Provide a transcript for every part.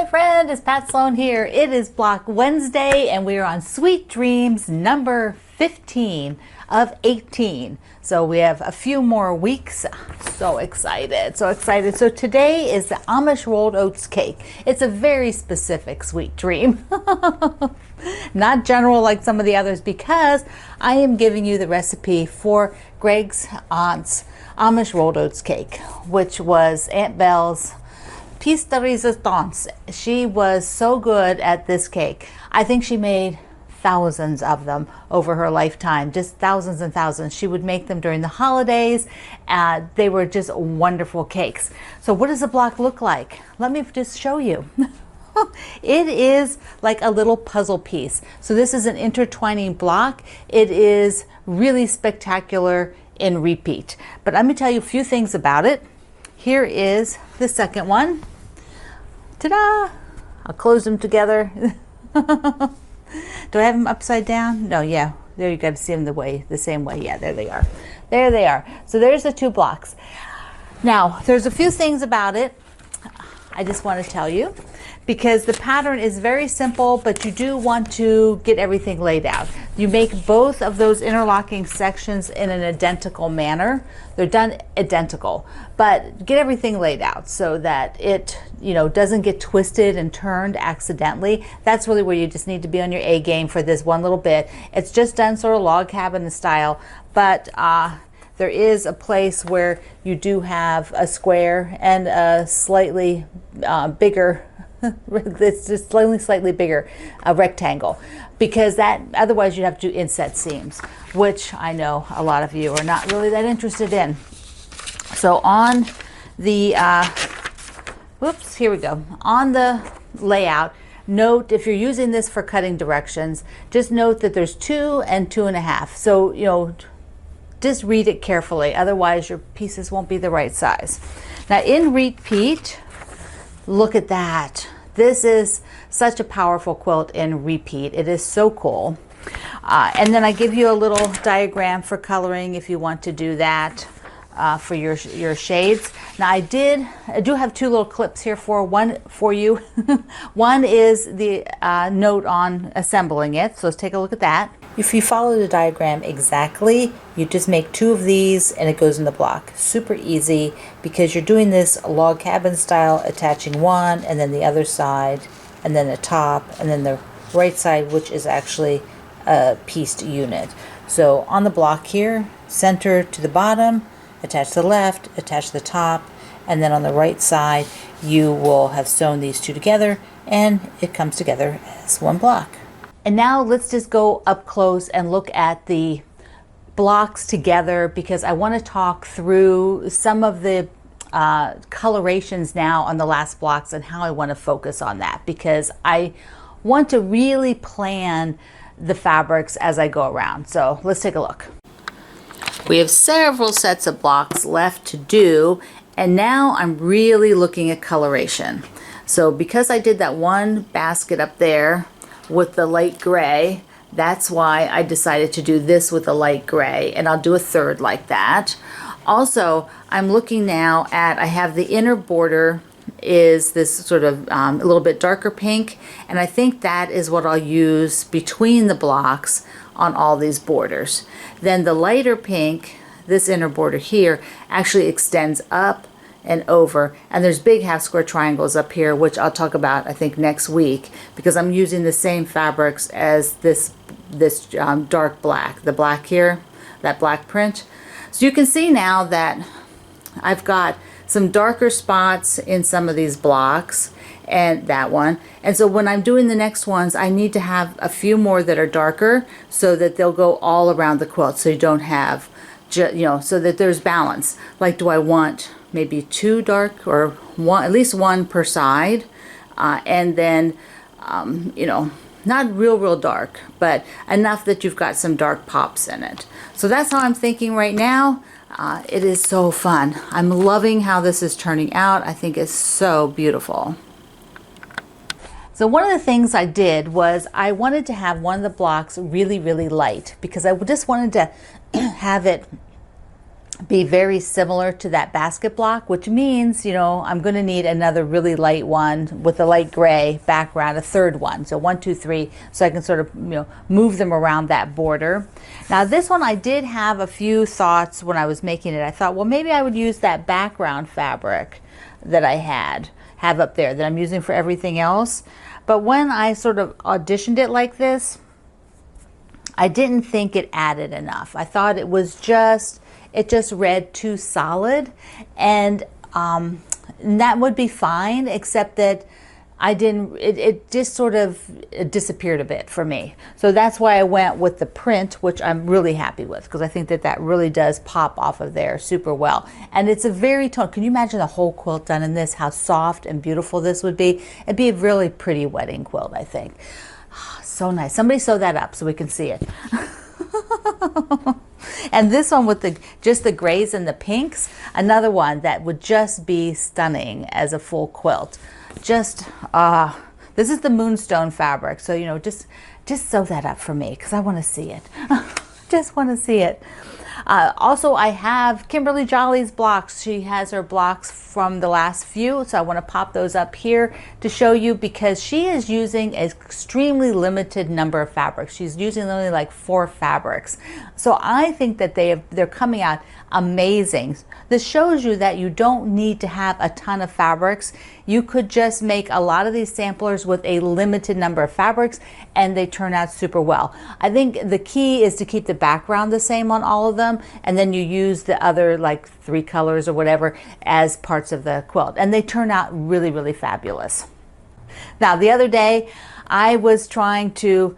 my friend, it's Pat Sloan here. It is Block Wednesday and we are on Sweet Dreams number 15 of 18. So we have a few more weeks. So excited, so excited. So today is the Amish rolled oats cake. It's a very specific sweet dream. Not general like some of the others, because I am giving you the recipe for Greg's aunt's Amish rolled oats cake, which was Aunt Belle's piece de resistance. She was so good at this cake. I think she made thousands of them over her lifetime, just thousands and thousands. She would make them during the holidays. They were just wonderful cakes. So what does the block look like? Let me just show you. It is like a little puzzle piece. So this is an intertwining block. It is really spectacular in repeat. But let me tell you a few things about it. Here is the second one. Ta-da! I'll close them together. Do I have them upside down? No, yeah. There you got to see them the same way. Yeah, there they are. There they are. So there's the two blocks. Now, there's a few things about it I just want to tell you, because the pattern is very simple, but you do want to get everything laid out. You make both of those interlocking sections in an identical manner. They're done identical, but get everything laid out so that it, doesn't get twisted and turned accidentally. That's really where you just need to be on your A game for this one little bit. It's just done sort of log cabin style, but there is a place where you do have a square and a slightly bigger, it's just slightly bigger rectangle, because that otherwise you'd have to do inset seams, which I know a lot of you are not really that interested in. So on the, here we go. On the layout, note if you're using this for cutting directions, just note that there's 2 and 2.5. So, just read it carefully, otherwise your pieces won't be the right size. Now in repeat, look at that. This is such a powerful quilt in repeat. It is so cool. And then I give you a little diagram for coloring if you want to do that for your shades. Now I do have two little clips here for you. One is the note on assembling it. So let's take a look at that. If you follow the diagram exactly, you just make 2 of these and it goes in the block. Super easy, because you're doing this log cabin style, attaching one and then the other side and then the top and then the right side, which is actually a pieced unit. So on the block here, center to the bottom, attach the left, attach the top, and then on the right side you will have sewn these 2 together and it comes together as one block. And now let's just go up close and look at the blocks together, because I want to talk through some of the colorations now on the last blocks and how I want to focus on that, because I want to really plan the fabrics as I go around. So let's take a look. We have several sets of blocks left to do, and now I'm really looking at coloration. So because I did that one basket up there with the light gray, that's why I decided to do this with a light gray, and I'll do a third like that. Also, I'm looking now at, I have the inner border is this sort of a little bit darker pink, and I think that is what I'll use between the blocks on all these borders. Then the lighter pink, this inner border here, actually extends up and over, and there's big half square triangles up here, which I'll talk about I think next week, because I'm using the same fabrics as this dark black, the black here, that black print. So you can see now that I've got some darker spots in some of these blocks and that one, and so when I'm doing the next ones I need to have a few more that are darker so that they'll go all around the quilt, so you don't have so that there's balance. Like, do I want maybe 2 dark, or one, at least 1 per side, and then not real dark, but enough that you've got some dark pops in it. So that's how I'm thinking right now. It is so fun. I'm loving how this is turning out. I think it's so beautiful. So one of the things I did was I wanted to have one of the blocks really light, because I just wanted to have it be very similar to that basket block, which means, you know, I'm going to need another really light one with a light gray background, a third one. So 1, 2, 3, so I can sort of, you know, move them around that border. Now this one, I did have a few thoughts when I was making it. I thought, well, maybe I would use that background fabric that I have up there that I'm using for everything else. But when I sort of auditioned it like this, I didn't think it added enough. I thought it was just, it just read too solid, and that would be fine, except that I didn't, it just sort of disappeared a bit for me. So that's why I went with the print, which I'm really happy with, because I think that that really does pop off of there super well. And it's a very tone. Can you imagine the whole quilt done in this, how soft and beautiful this would be? It'd be a really pretty wedding quilt, I think. So nice. Somebody sew that up so we can see it. And this one with the just the grays and the pinks, another one that would just be stunning as a full quilt. Just this is the moonstone fabric, so you know, just sew that up for me because I want to see it. Just want to see it. Also, I have Kimberly Jolly's blocks. She has her blocks from the last few, so I want to pop those up here to show you, because she is using an extremely limited number of fabrics. She's using only like 4 fabrics. So I think that they're coming out amazing. This shows you that you don't need to have a ton of fabrics. You could just make a lot of these samplers with a limited number of fabrics and they turn out super well. I think the key is to keep the background the same on all of them, and then you use the other like 3 colors or whatever as parts of the quilt, and they turn out really, really fabulous. Now the other day I was trying to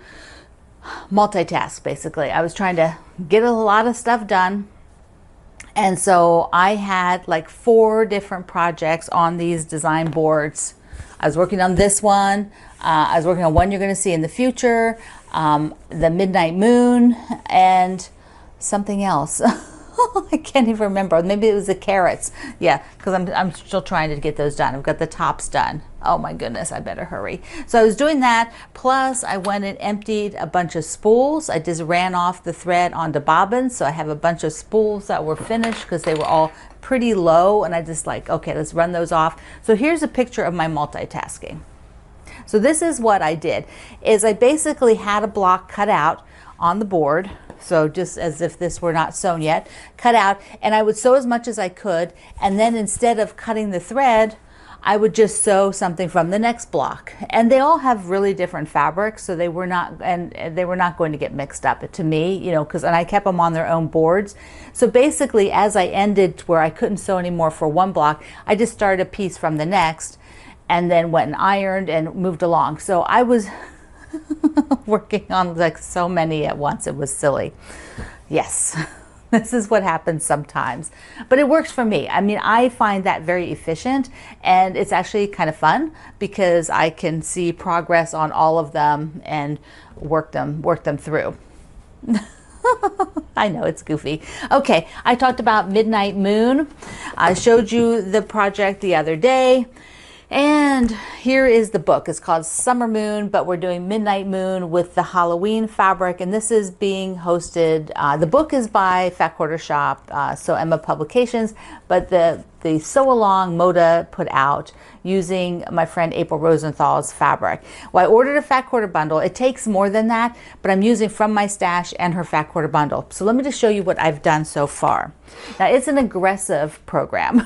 multitask. Basically I was trying to get a lot of stuff done, and so I had like 4 different projects on these design boards. I was working on this one, I was working on one you're going to see in the future, the midnight moon, and something else. I can't even remember. Maybe it was the carrots. Yeah, because I'm still trying to get those done. I've got the tops done. Oh my goodness, I better hurry. So I was doing that, plus I went and emptied a bunch of spools. I just ran off the thread onto bobbins, so I have a bunch of spools that were finished because they were all pretty low, and I just like, okay, let's run those off. So here's a picture of my multitasking. So this is what I did, is I basically had a block cut out on the board, so just as if this were not sewn yet, cut out, and I would sew as much as I could, and then instead of cutting the thread, I would just sew something from the next block. And they all have really different fabrics, so they were not, and they were not going to get mixed up to me, you know, and I kept them on their own boards. So basically, as I ended where I couldn't sew anymore for one block, I just started a piece from the next, and then went and ironed and moved along. So I was working on like so many at once. It was silly. Yes. This is what happens sometimes, but it works for me. I mean, I find that very efficient, and it's actually kind of fun because I can see progress on all of them and work them through. I know, it's goofy. Okay, I talked about Midnight Moon. I showed you the project the other day. And here is the book. It's called Summer Moon, but we're doing Midnight Moon with the Halloween fabric, and this is being hosted. The book is by Fat Quarter Shop, so Emma Publications, but the Sew Along Moda put out using my friend April Rosenthal's fabric. Well, I ordered a Fat Quarter bundle. It takes more than that, but I'm using from my stash and her Fat Quarter bundle. So let me just show you what I've done so far. Now, it's an aggressive program.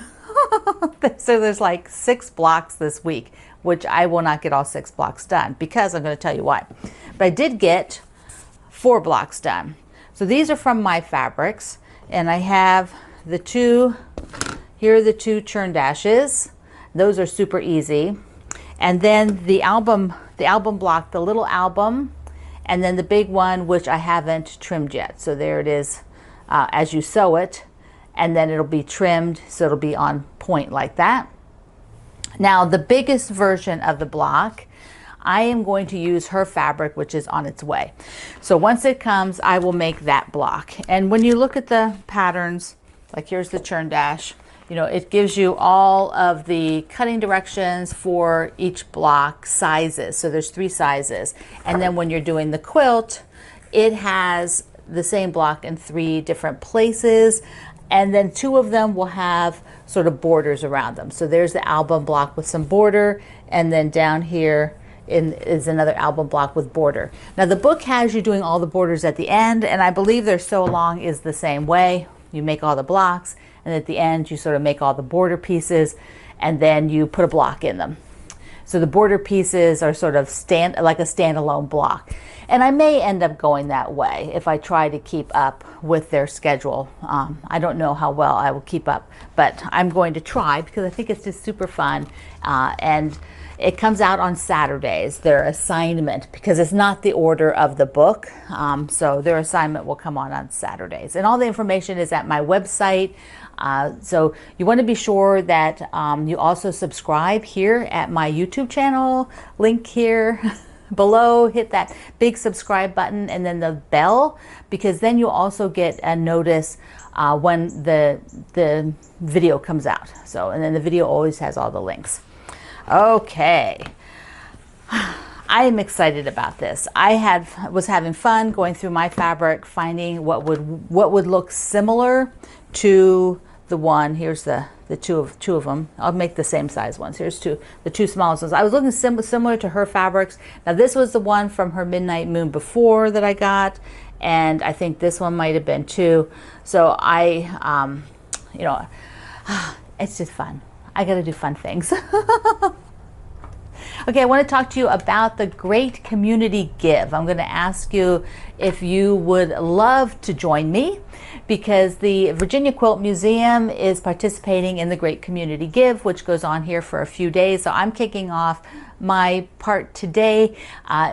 So there's like 6 blocks this week, which I will not get all 6 blocks done because I'm going to tell you why. But I did get 4 blocks done. So these are from my fabrics, and I have the 2, here are the 2 churn dashes. Those are super easy. And then the album block, the little album, and then the big one, which I haven't trimmed yet. So there it is as you sew it. And then it'll be trimmed, so it'll be on point like that. Now, the biggest version of the block, I am going to use her fabric, which is on its way. So once it comes, I will make that block. And when you look at the patterns, like here's the churn dash, you know, it gives you all of the cutting directions for each block sizes. So there's 3 sizes. And then when you're doing the quilt, it has the same block in 3 different places. and then 2 of them will have sort of borders around them. So there's the album block with some border, and then down here is another album block with border. Now the book has you doing all the borders at the end, and I believe their sew along is the same way. You make all the blocks, and at the end you sort of make all the border pieces, and then you put a block in them. So the border pieces are sort of like a standalone block. And I may end up going that way if I try to keep up with their schedule. I don't know how well I will keep up, but I'm going to try because I think it's just super fun. And it comes out on Saturdays, their assignment, because it's not the order of the book. So their assignment will come on Saturdays. And all the information is at my website. So you want to be sure that you also subscribe here at my YouTube channel, link here below. Hit that big subscribe button and then the bell, because then you'll also get a notice when the video comes out. So, and then the video always has all the links. Okay. I am excited about this. I was having fun going through my fabric, finding what would look similar to the one. Here's the two of them. I'll make the same size ones. Here's the 2 smallest ones. I was looking similar to her fabrics. Now this was the one from her Midnight Moon before that I got, and I think this one might have been too. So I, you know, it's just fun. I got to do fun things. Okay, I want to talk to you about the Great Community Give. I'm going to ask you if you would love to join me, because the Virginia Quilt Museum is participating in the Great Community Give, which goes on here for a few days. So I'm kicking off my part today.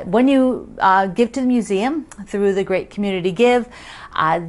When you give to the museum through the Great Community Give,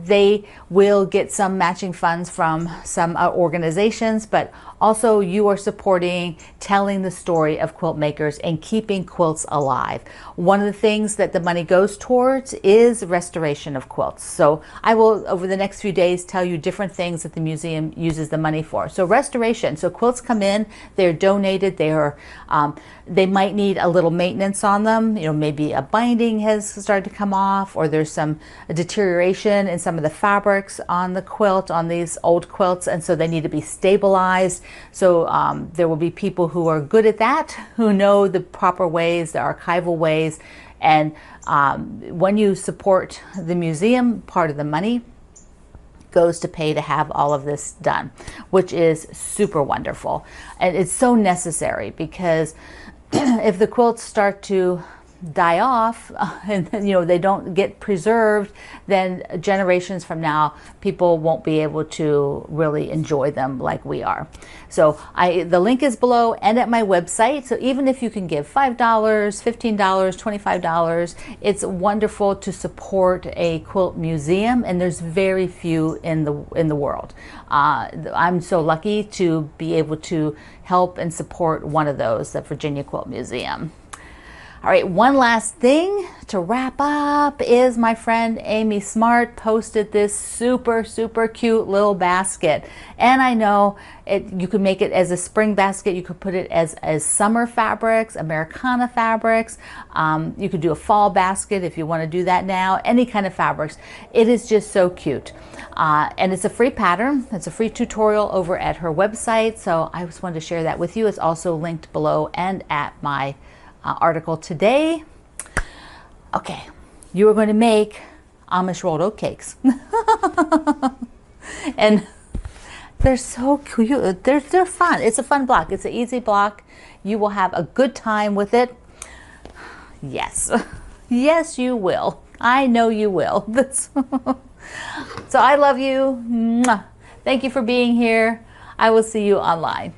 they will get some matching funds from some organizations, but also you are supporting telling the story of quilt makers and keeping quilts alive. One of the things that the money goes towards is restoration of quilts. So I will, over the next few days, tell you different things that the museum uses the money for. So restoration, so quilts come in, they're donated, they might need a little maintenance on them. You know, maybe a binding has started to come off, or there's some deterioration in some of the fabrics on the quilt, on these old quilts, and so they need to be stabilized. So there will be people who are good at that, who know the proper ways, the archival ways, and when you support the museum, part of the money goes to pay to have all of this done, which is super wonderful. And it's so necessary, because if the quilts start to die off and you know they don't get preserved, then generations from now people won't be able to really enjoy them like we are. So the link is below and at my website. So even if you can give $5, $15, $25, it's wonderful to support a quilt museum, and there's very few in the world. I'm so lucky to be able to help and support one of those, the Virginia Quilt Museum. All right, one last thing to wrap up is my friend Amy Smart posted this super, super cute little basket. And I know you could make it as a spring basket. You could put it as summer fabrics, Americana fabrics. You could do a fall basket if you want to do that now, any kind of fabrics. It is just so cute. And it's a free pattern. It's a free tutorial over at her website. So I just wanted to share that with you. It's also linked below and at my article today. Okay, you are going to make Amish rolled oat cakes. And they're so cute. They're fun. It's a fun block. It's an easy block. You will have a good time with it. Yes. Yes, you will. I know you will. So I love you. Thank you for being here. I will see you online.